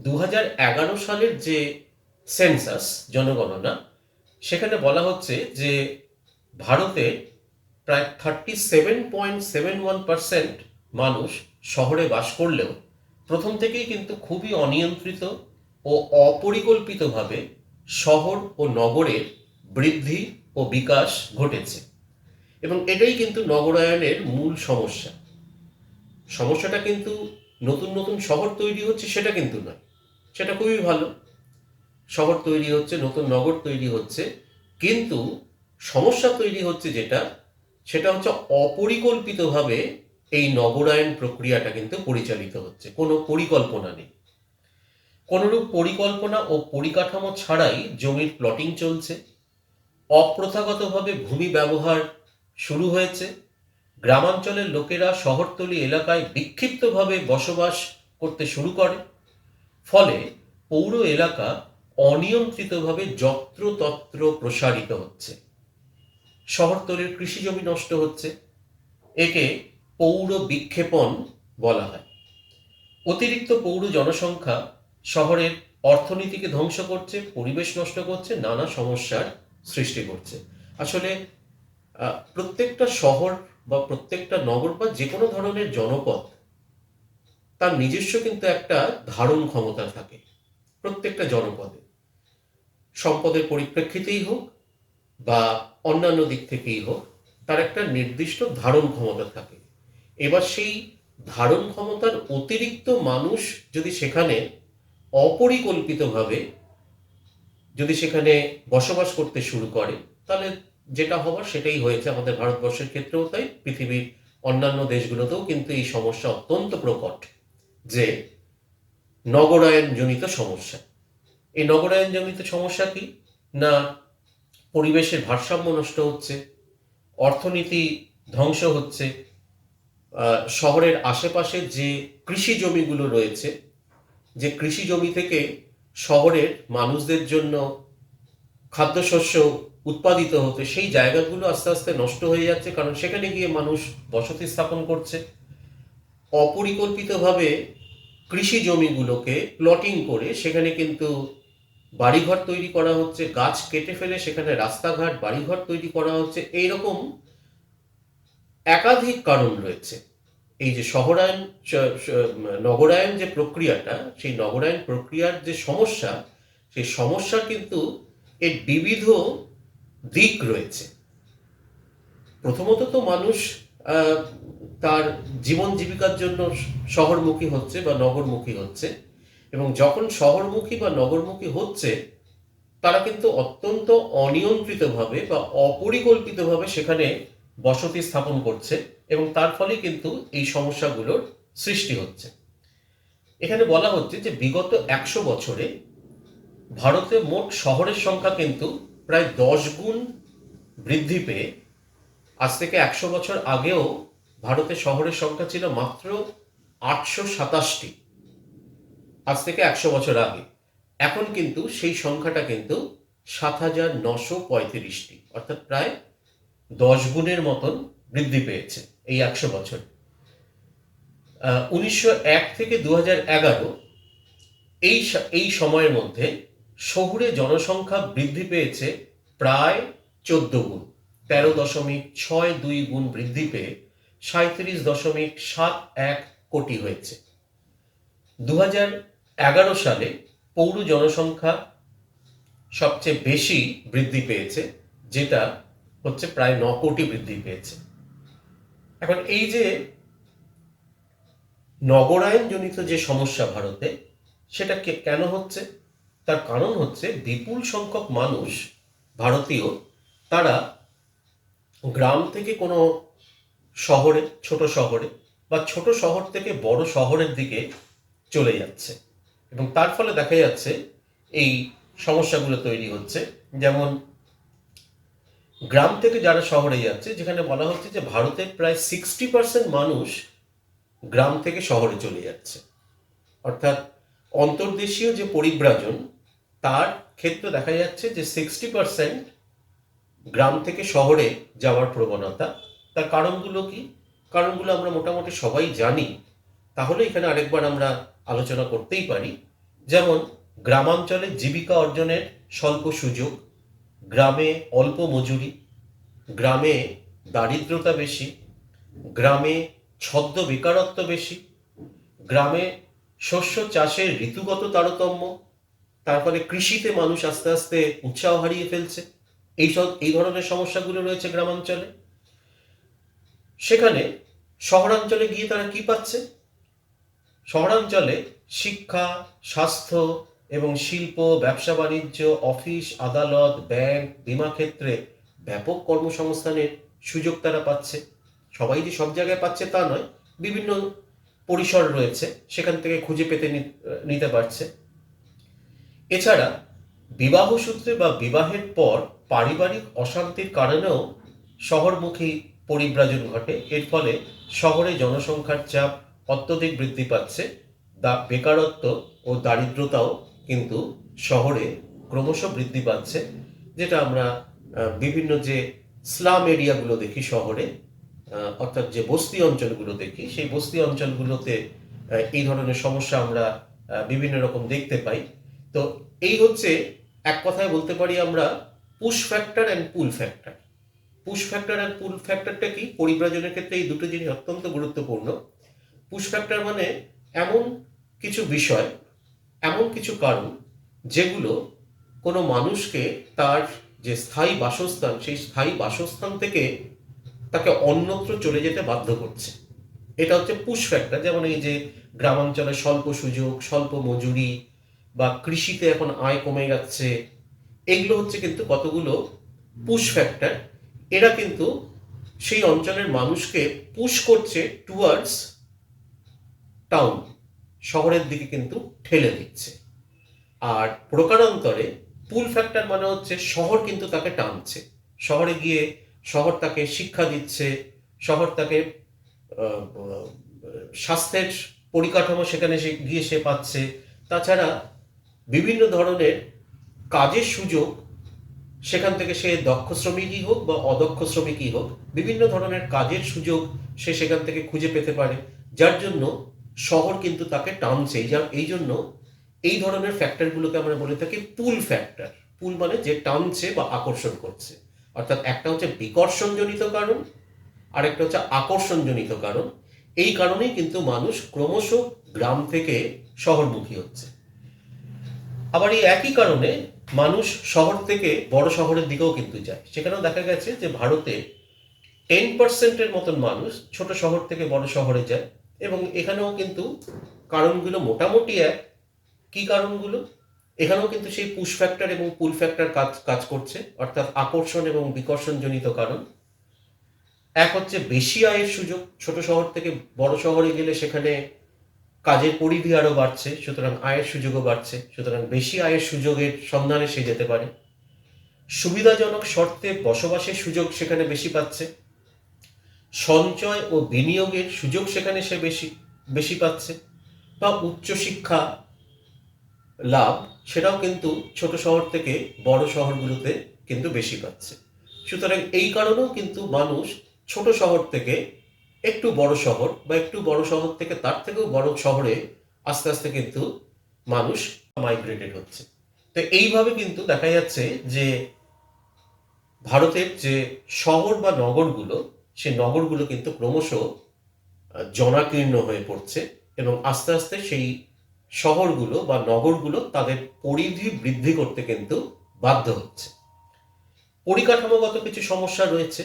Speaker 1: 2011 সালের যে সেন্সাস, জনগণনা, সেখানে বলা হচ্ছে যে ভারতে প্রায় 37.71% মানুষ শহরে বাস করলেও প্রথম থেকেই কিন্তু খুবই অনিয়ন্ত্রিত ও অপরিকল্পিতভাবে শহর ও নগরের বৃদ্ধি ও বিকাশ ঘটেছে। এবং এটাই কিন্তু নগরায়নের মূল সমস্যা। সমস্যাটা কিন্তু নতুন নতুন শহর তৈরি হচ্ছে সেটা কিন্তু নয়, সেটা খুবই ভালো, শহর তৈরি হচ্ছে, নতুন নগর তৈরি হচ্ছে, কিন্তু সমস্যা তৈরি হচ্ছে সেটা হচ্ছে অপরিকল্পিতভাবে এই নগরায়ণ প্রক্রিয়াটা কিন্তু পরিচালিত হচ্ছে, কোনো পরিকল্পনা নেই। কোনোরূপ পরিকল্পনা ও পরিকাঠামো ছাড়াই জমির প্লটিং চলছে, অপ্রথাগতভাবে ভূমি ব্যবহার শুরু হয়েছে, গ্রামাঞ্চলের লোকেরা শহরতলি এলাকায় বিক্ষিপ্তভাবে বসবাস করতে শুরু করে, ফলে পৌর এলাকা অনিয়ন্ত্রিতভাবে যত্রতত্র প্রসারিত হচ্ছে। শহরতলির কৃষি জমি নষ্ট হচ্ছে, একে পৌর বিক্ষেপণ বলা হয়। অতিরিক্ত পৌর জনসংখ্যা শহরের অর্থনীতিকে ধ্বংস করছে, পরিবেশ নষ্ট করছে, নানা সমস্যার সৃষ্টি করছে। আসলে প্রত্যেকটা শহর বা প্রত্যেকটা নগর বা যে কোনো ধরনের জনপদ তার নিজস্ব কিন্তু একটা ধারণ ক্ষমতা থাকে প্রত্যেকটা জনপদে, সম্পদের পরিপ্রেক্ষিতেই হোক বা অন্যান্য দিক থেকেই হোক, তার একটা নির্দিষ্ট ধারণ ক্ষমতা থাকে। এবার সেই ধারণ ক্ষমতার অতিরিক্ত মানুষ যদি সেখানে অপরিকল্পিতভাবে যদি সেখানে বসবাস করতে শুরু করে, তাহলে যেটা হবার সেটাই হয়েছে। আমাদের ভারতবর্ষের ক্ষেত্রেও তাই, পৃথিবীর অন্যান্য দেশগুলোতেও কিন্তু এই সমস্যা অত্যন্ত প্রকট, যে নগরায়ণজনিত সমস্যা। এই নগরায়ণজনিত সমস্যা কি না, পরিবেশের ভারসাম্য নষ্ট হচ্ছে, অর্থনীতি ধ্বংস হচ্ছে, শহরের আশেপাশে যে কৃষি জমিগুলো রয়েছে, যে কৃষি জমি থেকে শহরের মানুষদের জন্য খাদ্যশস্য উৎপাদিত হতো, সেই জায়গাগুলো আস্তে আস্তে নষ্ট হয়ে যাচ্ছে, কারণ সেখানে গিয়ে মানুষ বসতি স্থাপন করছে। অপরিকল্পিতভাবে কৃষি জমিগুলোকে প্লটিং করে সেখানে কিন্তু বাড়িঘর তৈরি করা হচ্ছে, গাছ কেটে ফেলে সেখানে রাস্তাঘাট বাড়িঘর তৈরি করা হচ্ছে। এইরকম একাধিক কারণ রয়েছে। এই যে শহরায়ন নগরায়ন যে প্রক্রিয়াটা, সেই নগরায়ন প্রক্রিয়ার যে সমস্যা, সেই সমস্যার কিন্তু এর বিবিধ দিক রয়েছে। প্রথমত তো মানুষ তার জীবন জীবিকার জন্য শহরমুখী হচ্ছে বা নগরমুখী হচ্ছে, এবং যখন শহরমুখী বা নগরমুখী হচ্ছে, তারা কিন্তু অত্যন্ত অনিয়ন্ত্রিতভাবে বা অপরিকল্পিতভাবে সেখানে বসতি স্থাপন করছে, এবং তার ফলে কিন্তু এই সমস্যাগুলোর সৃষ্টি হচ্ছে। এখানে বলা হচ্ছে যে বিগত 100 বছরে ভারতে মোট শহরের সংখ্যা কিন্তু প্রায় 10 গুণ বৃদ্ধি পেয়ে, আজ থেকে 100 বছর আগেও ভারতে শহরের সংখ্যা ছিল মাত্র 827টি, আজ থেকে 100 বছর আগে। এখন কিন্তু সেই সংখ্যাটা কিন্তু 7,935টি, অর্থাৎ প্রায় 10 গুণের মতন বৃদ্ধি পেয়েছে এই 100 বছর। 1901 থেকে 2011 এই সময়ের মধ্যে শহুরে জনসংখ্যা বৃদ্ধি পেয়েছে প্রায় 14 গুণ, 13.62 গুণ বৃদ্ধি পেয়ে 37.71 কোটি হয়েছে। 2011 সালে পৌর জনসংখ্যা সবচেয়ে বেশি বৃদ্ধি পেয়েছে, যেটা হচ্ছে প্রায় 9 কোটি বৃদ্ধি পেয়েছে। এখন এই যে নগরায়ণজনিত যে সমস্যা ভারতে, সেটা কেন হচ্ছে? তার কারণ হচ্ছে বিপুল সংখ্যক মানুষ ভারতীয়, তারা গ্রাম থেকে কোনো শহরে, ছোট শহরে বা ছোট শহর থেকে বড় শহরের দিকে চলে যাচ্ছে, এবং তার ফলে দেখা যাচ্ছে এই সমস্যাগুলো তৈরি হচ্ছে। যেমন গ্রাম থেকে যারা শহরে যাচ্ছে, যেখানে বলা হচ্ছে যে ভারতের প্রায় 60% মানুষ গ্রাম থেকে শহরে চলে যাচ্ছে, অর্থাৎ অন্তর্দেশীয় যে পরিব্রাজন, তার ক্ষেত্রে দেখা যাচ্ছে যে 60% গ্রাম থেকে শহরে যাওয়ার প্রবণতা। তার কারণগুলো কি? কারণগুলো আমরা মোটামুটি সবাই জানি, তাহলে এখানে আরেকবার আমরা আলোচনা করতেই পারি। যেমন গ্রামাঞ্চলে জীবিকা অর্জনের স্বল্প সুযোগ, গ্রামে অল্প মজুরি, গ্রামে দারিদ্রতা বেশি, গ্রামে ছদ্ম বেকারত্ব বেশি, গ্রামে শস্য চাষের ঋতুগত তারতম্য, তার ফলে কৃষিতে মানুষ আস্তে আস্তে উৎসাহ হারিয়ে ফেলছে। এই ধরনের সমস্যাগুলো রয়েছে গ্রামাঞ্চলে। সেখানে শহরাঞ্চলে গিয়ে তারা কি পাচ্ছে? শহরাঞ্চলে শিক্ষা, স্বাস্থ্য, এবং শিল্প, ব্যবসা বাণিজ্য, অফিস, আদালত, ব্যাংক, বীমা ক্ষেত্রে ব্যাপক কর্মসংস্থানের সুযোগ তারা পাচ্ছে। সবাই যে সব জায়গায় পাচ্ছে তা নয়, বিভিন্ন পরিসর রয়েছে, সেখান থেকে খুঁজে পেতে নিতে পারছে। এছাড়া বিবাহ সূত্রে বা বিবাহের পর পারিবারিক অশান্তির কারণেও শহরমুখী পরিব্রাজন ঘটে। এর ফলে শহরে জনসংখ্যার চাপ অত্যধিক বৃদ্ধি পাচ্ছে। বেকারত্ব ও দারিদ্রতাও কিন্তু শহরে ক্রমশ বৃদ্ধি পাচ্ছে, যেটা আমরা বিভিন্ন যে স্লাম এরিয়াগুলো দেখি শহরে, অর্থাৎ যে বস্তি অঞ্চলগুলো দেখি, সেই বস্তি অঞ্চলগুলোতে এই ধরনের সমস্যা আমরা বিভিন্ন রকম দেখতে পাই। তো এই হচ্ছে এক কথায় বলতে পারি আমরা push factor and pull factor. Push factor and pull ফ্যাক্টরটা কি? পরিব্রাজনের ক্ষেত্রে এই দুটো জিনিস অত্যন্ত গুরুত্বপূর্ণ। পুশ ফ্যাক্টর মানে এমন কিছু বিষয়, এমন কিছু কারণ যেগুলো কোনো মানুষকে তার যে স্থায়ী বাসস্থান, সেই স্থায়ী বাসস্থান থেকে তাকে অন্যত্র চলে যেতে বাধ্য করছে। এটা হচ্ছে পুশ ফ্যাক্টর। যেমন এই যে গ্রামাঞ্চলে স্বল্প সুযোগ, স্বল্প মজুরি, বা কৃষিতে এখন আয় কমে যাচ্ছে, এগুলো হচ্ছে কিন্তু কতগুলো পুশ ফ্যাক্টর। এরা কিন্তু সেই অঞ্চলের মানুষকে পুশ করছে টুয়ার্ডস টাউন, শহরের দিকে কিন্তু ঠেলে দিচ্ছে। আর প্রকারান্তরে পুল ফ্যাক্টর মানে হচ্ছে শহর কিন্তু তাকে টানছে। শহরে গিয়ে শহর তাকে শিক্ষা দিচ্ছে, শহর তাকে স্বাস্থ্যের পরিকাঠামো সেখানে গিয়ে সে পাচ্ছে। তাছাড়া বিভিন্ন ধরনের কাজের সুযোগ, সেখান থেকে সে দক্ষ শ্রমিকই হোক বা অদক্ষ শ্রমিকই হোক, বিভিন্ন ধরনের কাজের সুযোগ সে সেখান থেকে খুঁজে পেতে পারে, যার জন্য শহর কিন্তু তাকে টানছে। এই জন্য এই ধরনের ফ্যাক্টরগুলোকে আমরা বলে থাকি পুল ফ্যাক্টর। পুল মানে যে টানছে বা আকর্ষণ করছে। অর্থাৎ একটা হচ্ছে বিকর্ষণজনিত কারণ, আর একটা হচ্ছে আকর্ষণজনিত কারণ। এই কারণেই কিন্তু মানুষ ক্রমশ গ্রাম থেকে শহরমুখী হচ্ছে। আবার এই একই কারণে মানুষ শহর থেকে বড় শহরের দিকেও কিন্তু যায়। সেখানেও দেখা গেছে যে ভারতে 10% মতন মানুষ ছোট শহর থেকে বড় শহরে যায়, এবং এখানেও কিন্তু কারণগুলো মোটামুটি এক। কি কারণগুলো? এখানেও কিন্তু সেই পুশ ফ্যাক্টর এবং পুল ফ্যাক্টর কাজ করছে, অর্থাৎ আকর্ষণ এবং বিকর্ষণজনিত কারণ। এক হচ্ছে বেশি আয়ের সুযোগ। ছোট শহর থেকে বড় শহরে গেলে সেখানে কাজের পরিধি আরো বাড়ছে, সুতরাং আয়ের সুযোগও বাড়ছে, সুতরাং বেশি আয়ের সুযোগের সন্ধানে সে যেতে পারে। সুবিধাজনক শর্তে বসবাসের সুযোগ সেখানে বেশি পাচ্ছে। সঞ্চয় ও বিনিয়োগের সুযোগ সেখানে সে বেশি পাচ্ছে। বা উচ্চশিক্ষা লাভ, সেটাও কিন্তু ছোট শহর থেকে বড় শহরগুলোতে কিন্তু বেশি পাচ্ছে। সুতরাং এই কারণেও কিন্তু মানুষ ছোট শহর থেকে একটু বড় শহর, বা একটু বড় শহর থেকে তার থেকেও বড় শহরে আস্তে আস্তে কিন্তু মানুষ মাইগ্রেটেড হচ্ছে। তো এইভাবে কিন্তু দেখা যাচ্ছে যে ভারতের যে শহর বা নগরগুলো, সে নগরগুলো কিন্তু ক্রমশ জনাকীর্ণ হয়ে পড়ছে, এবং আস্তে আস্তে সেই শহরগুলো বা নগরগুলো তাদের পরিধি বৃদ্ধি করতে কিন্তু বাধ্য হচ্ছে। পরিকাঠামোগত কিছু সমস্যা রয়েছে।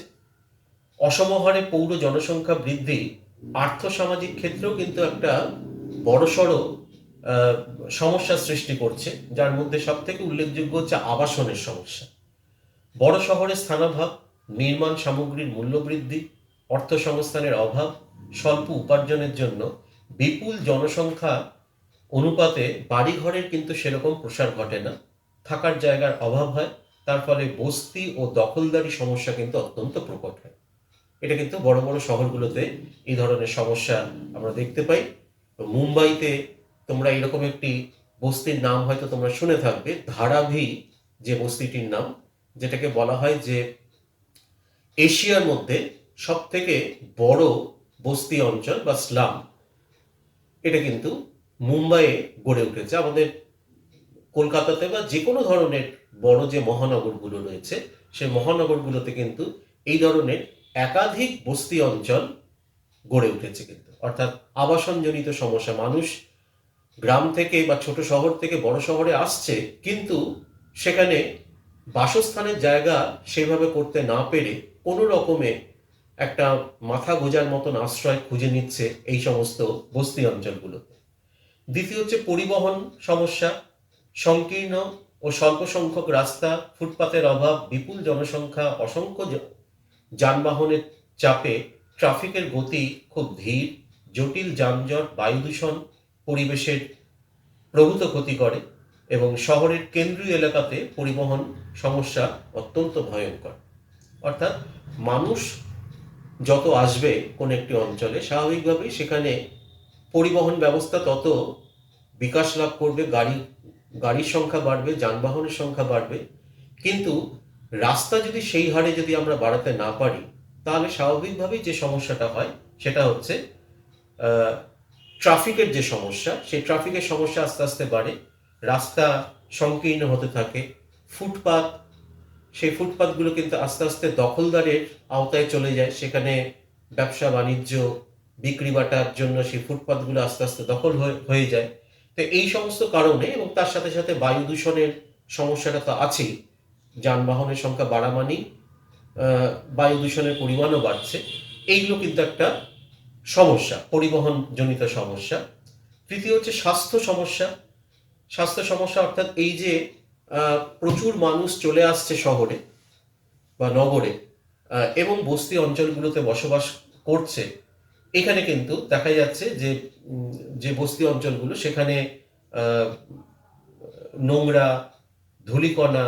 Speaker 1: অসমহারে পৌর জনসংখ্যা বৃদ্ধি আর্থসামাজিক ক্ষেত্রেও কিন্তু একটা বড়সড় সমস্যা সৃষ্টি করছে, যার মধ্যে সব থেকে উল্লেখযোগ্য হচ্ছে আবাসনের সমস্যা। বড় শহরে স্থানাভাব, নির্মাণ সামগ্রীর মূল্য বৃদ্ধি, অর্থসংস্থানের অভাব, স্বল্প উপার্জনের জন্য বিপুল জনসংখ্যা অনুপাতে বাড়িঘরের কিন্তু সেরকম প্রসার ঘটে না, থাকার জায়গার অভাব হয়। তার ফলে বস্তি ও দখলদারি সমস্যা কিন্তু অত্যন্ত প্রকট হয়। এটা কিন্তু বড় বড় শহরগুলোতে এই ধরনের সমস্যা আমরা দেখতে পাই। তো মুম্বাইতে তোমরা এরকম একটি বস্তির নাম হয়তো তোমরা শুনে থাকবে, ধারাভি যে বস্তিটির নাম, যেটাকে বলা হয় যে এশিয়ার মধ্যে সব থেকে বড় বস্তি অঞ্চল বা স্লাম। এটা কিন্তু মুম্বাইয়ে গড়ে উঠেছে। আমাদের কলকাতাতে বা যে কোনো ধরনের বড় যে মহানগরগুলো রয়েছে, সেই মহানগরগুলোতে কিন্তু এই ধরনের একাধিক বস্তি অঞ্চল গড়ে উঠেছে কিন্তু। অর্থাৎ আবাসনজনিত সমস্যা, মানুষ গ্রাম থেকে বা ছোট শহর থেকে বড় শহরে আসছে, কিন্তু সেখানে বাসস্থানের জায়গা সেভাবে করতে না পেরে কোনো রকমে একটা মাথা গোঁজার মতন আশ্রয় খুঁজে নিচ্ছে এই সমস্ত বস্তি অঞ্চলগুলোতে। দ্বিতীয় হচ্ছে পরিবহন সমস্যা। সংকীর্ণ ও স্বল্প সংখ্যক রাস্তা, ফুটপাতের অভাব, বিপুল জনসংখ্যা, অসংখ্য যানবাহনের চাপে ট্রাফিকের গতি খুব ধীর, জটিল যানজট, বায়ু দূষণ পরিবেশের প্রভূত ক্ষতি করে এবং শহরের কেন্দ্রীয় এলাকাতে পরিবহন সমস্যা অত্যন্ত ভয়ঙ্কর। অর্থাৎ মানুষ যত আসবে কোন একটি অঞ্চলে, স্বাভাবিকভাবেই সেখানে পরিবহন ব্যবস্থা তত বিকাশ লাভ করবে, গাড়ির সংখ্যা বাড়বে, যানবাহনের সংখ্যা বাড়বে। কিন্তু রাস্তা যদি সেই হারে যদি আমরা বাড়াতে না পারি, তাহলে স্বাভাবিকভাবেই যে সমস্যাটা হয় সেটা হচ্ছে ট্রাফিকের যে সমস্যা, সেই ট্রাফিকের সমস্যা আস্তে আস্তে বাড়ে, রাস্তা সংকীর্ণ হতে থাকে, ফুটপাত, সেই ফুটপাতগুলো কিন্তু আস্তে আস্তে দখলদারের আওতায় চলে যায়, সেখানে ব্যবসা বাণিজ্য বিক্রি বাটার জন্য সেই ফুটপাতগুলো আস্তে আস্তে দখল হয়ে যায়। তো এই সমস্ত কারণে এবং তার সাথে সাথে বায়ু দূষণের সমস্যাটা তো আছেই, যানবাহনের সংখ্যা বাড়া মানেই বায়ু দূষণের পরিমাণও বাড়ছে। এইগুলো কিন্তু একটা সমস্যা, পরিবহন জনিত সমস্যা। তৃতীয় হচ্ছে স্বাস্থ্য সমস্যা। স্বাস্থ্য সমস্যা অর্থাৎ এই যে প্রচুর মানুষ চলে আসছে শহরে বা নগরে এবং বস্তি অঞ্চলগুলোতে বসবাস করছে, এখানে কিন্তু দেখা যাচ্ছে যে যে বস্তি অঞ্চলগুলো, সেখানে নোংরা, ধূলিকণা,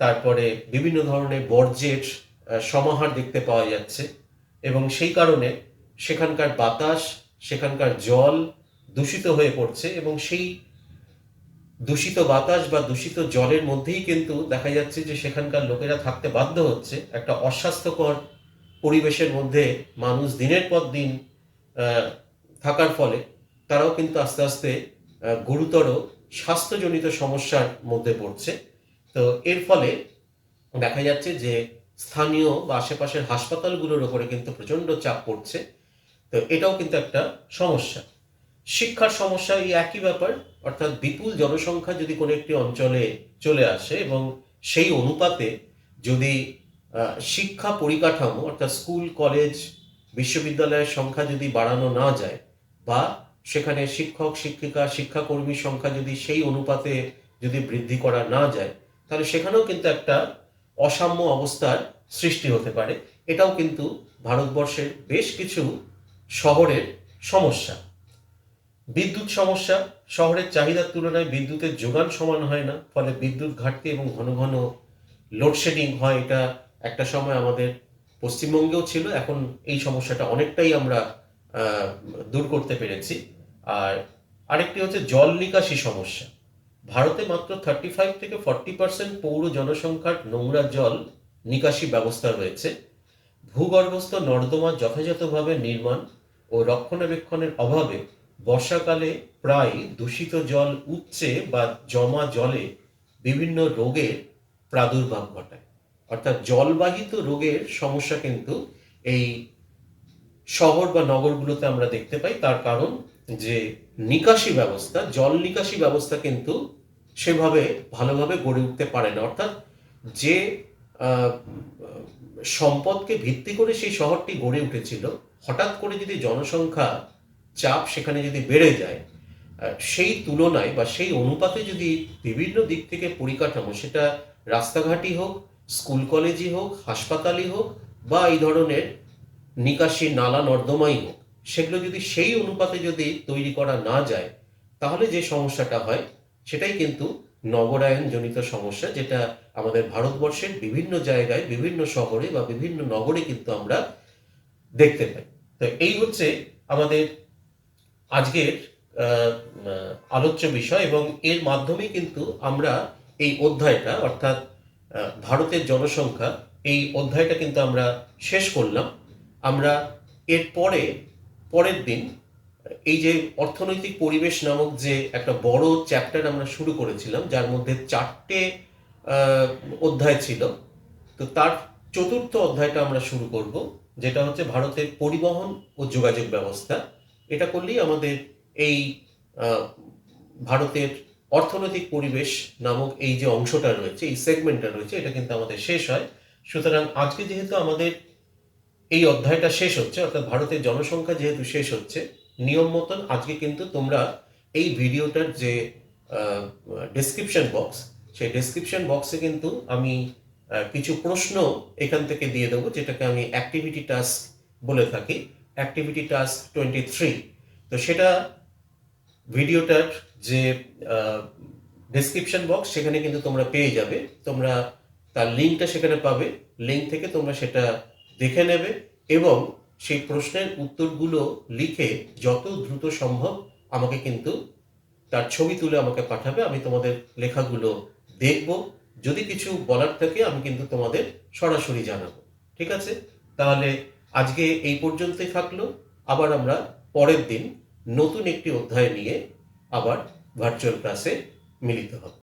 Speaker 1: তারপরে বিভিন্ন ধরনের বর্জ্যের সমাহার দেখতে পাওয়া যাচ্ছে এবং সেই কারণে সেখানকার বাতাস, সেখানকার জল দূষিত হয়ে পড়ছে এবং সেই দূষিত বাতাস বা দূষিত জলের মধ্যেই কিন্তু দেখা যাচ্ছে যে সেখানকার লোকেরা থাকতে বাধ্য হচ্ছে। একটা অস্বাস্থ্যকর পরিবেশের মধ্যে মানুষ দিনের পর দিন থাকার ফলে তারাও কিন্তু আস্তে আস্তে গুরুতর স্বাস্থ্যজনিত সমস্যার মধ্যে পড়ছে। তো এর ফলে দেখা যাচ্ছে যে স্থানীয় বা আশেপাশের হাসপাতালগুলোর ওপরে কিন্তু প্রচণ্ড চাপ পড়ছে। তো এটাও কিন্তু একটা সমস্যা। শিক্ষার সমস্যা এই একই ব্যাপার, অর্থাৎ বিপুল জনসংখ্যা যদি কোনো একটি অঞ্চলে চলে আসে এবং সেই অনুপাতে যদি শিক্ষা পরিকাঠামো অর্থাৎ স্কুল, কলেজ, বিশ্ববিদ্যালয়ের সংখ্যা যদি বাড়ানো না যায় বা সেখানে শিক্ষক, শিক্ষিকা, শিক্ষাকর্মীর সংখ্যা যদি সেই অনুপাতে যদি বৃদ্ধি করা না যায়, তাহলে সেখানেও কিন্তু একটা অসাম্য অবস্থার সৃষ্টি হতে পারে। এটাও কিন্তু ভারতবর্ষের বেশ কিছু শহরের সমস্যা। বিদ্যুৎ সমস্যা, শহরের চাহিদার তুলনায় বিদ্যুতের যোগান সমান হয় না, ফলে বিদ্যুৎ ঘাটতি এবং ঘন ঘন লোডশেডিং হয়। এটা একটা সময় আমাদের পশ্চিমবঙ্গেও ছিল, এখন এই সমস্যাটা অনেকটাই আমরা দূর করতে পেরেছি। আর আরেকটি হচ্ছে জল নিকাশি সমস্যা। ভারতে মাত্র 35 থেকে 40% পৌর জনসংখ্যার নোংরা জল নিকাশি ব্যবস্থা রয়েছে। ভূগর্ভস্থ নর্দমা যথাযথভাবে নির্মাণ ও রক্ষণাবেক্ষণের অভাবে বর্ষাকালে প্রায় দূষিত জল উপচে বা জমা জলে বিভিন্ন রোগের প্রাদুর্ভাব ঘটায়। অর্থাৎ জলবাহিত রোগের সমস্যা কিন্তু এই শহর বা নগরগুলোতে আমরা দেখতে পাই। তার কারণ যে নিকাশি ব্যবস্থা, জল নিকাশি ব্যবস্থা কিন্তু সেভাবে ভালোভাবে গড়ে উঠতে পারে না। অর্থাৎ যে সম্পদকে ভিত্তি করে সেই শহরটি গড়ে উঠেছিল, হঠাৎ করে যদি জনসংখ্যা চাপ সেখানে যদি বেড়ে যায়, সেই তুলনায় বা সেই অনুপাতে যদি বিভিন্ন দিক থেকে পরিকাঠামো, সেটা রাস্তাঘাটই হোক, স্কুল কলেজই হোক, হাসপাতালই হোক বা এই ধরনের নিকাশি নালা নর্দমাই হোক, সেগুলো যদি সেই অনুপাতে যদি তৈরি করা না যায়, তাহলে যে সমস্যাটা হয় সেটাই কিন্তু নগরায়ন জনিত সমস্যা, যেটা আমাদের ভারতবর্ষের বিভিন্ন জায়গায়, বিভিন্ন শহরে বা বিভিন্ন নগরে কিন্তু আমরা দেখতে পাই। তো এই হচ্ছে আমাদের আজকের আলোচ্য বিষয় এবং এর মাধ্যমে কিন্তু আমরা এই অধ্যায়টা, অর্থাৎ ভারতের জনসংখ্যা, এই অধ্যায়টা কিন্তু আমরা শেষ করলাম। আমরা এর পরের দিন এই যে অর্থনৈতিক পরিবেশ নামক যে একটা বড় চ্যাপ্টার আমরা শুরু করেছিলাম, যার মধ্যে 4টে অধ্যায় ছিল, তো তার চতুর্থ অধ্যায়টা আমরা শুরু করব, যেটা হচ্ছে ভারতের পরিবহন ও যোগাযোগ ব্যবস্থা। এটা করলেই আমাদের এই ভারতের অর্থনৈতিক পরিবেশ নামক এই যে অংশটা রয়েছে, এই সেগমেন্টটা রয়েছে, এটা কিন্তু আমাদের শেষ হয়। সুতরাং আজকে যেহেতু আমাদের এই অধ্যায়টা শেষ হচ্ছে, অর্থাৎ ভারতের জনসংখ্যা যেহেতু শেষ হচ্ছে, নিয়ম মতন আজকে কিন্তু তোমরা এই ভিডিওটার যে ডেসক্রিপশন বক্স, সেই ডেসক্রিপশন বক্সে কিন্তু আমি কিছু প্রশ্ন এখান থেকে দিয়ে দেবো, যেটাকে আমি অ্যাক্টিভিটি টাস্ক বলে থাকি, অ্যাক্টিভিটি টাস্ক 23। তো সেটা ভিডিওটার যে ডেসক্রিপশন বক্স সেখানে কিন্তু তোমরা পেয়ে যাবে, তোমরা তার লিঙ্কটা সেখানে পাবে, লিঙ্ক থেকে তোমরা সেটা দেখে নেবে এবং সেই প্রশ্নের উত্তরগুলো লিখে যত দ্রুত সম্ভব আমাকে কিন্তু তার ছবি তুলে আমাকে পাঠাবে। আমি তোমাদের লেখাগুলো দেখব, যদি কিছু বলার থাকে আমি কিন্তু তোমাদের সরাসরি জানাবো। ঠিক আছে, তাহলে আজকে এই পর্যন্তই থাকলো। আবার আমরা পরের দিন নতুন একটি অধ্যায় নিয়ে আবার ভার্চুয়াল ক্লাসে মিলিত হব।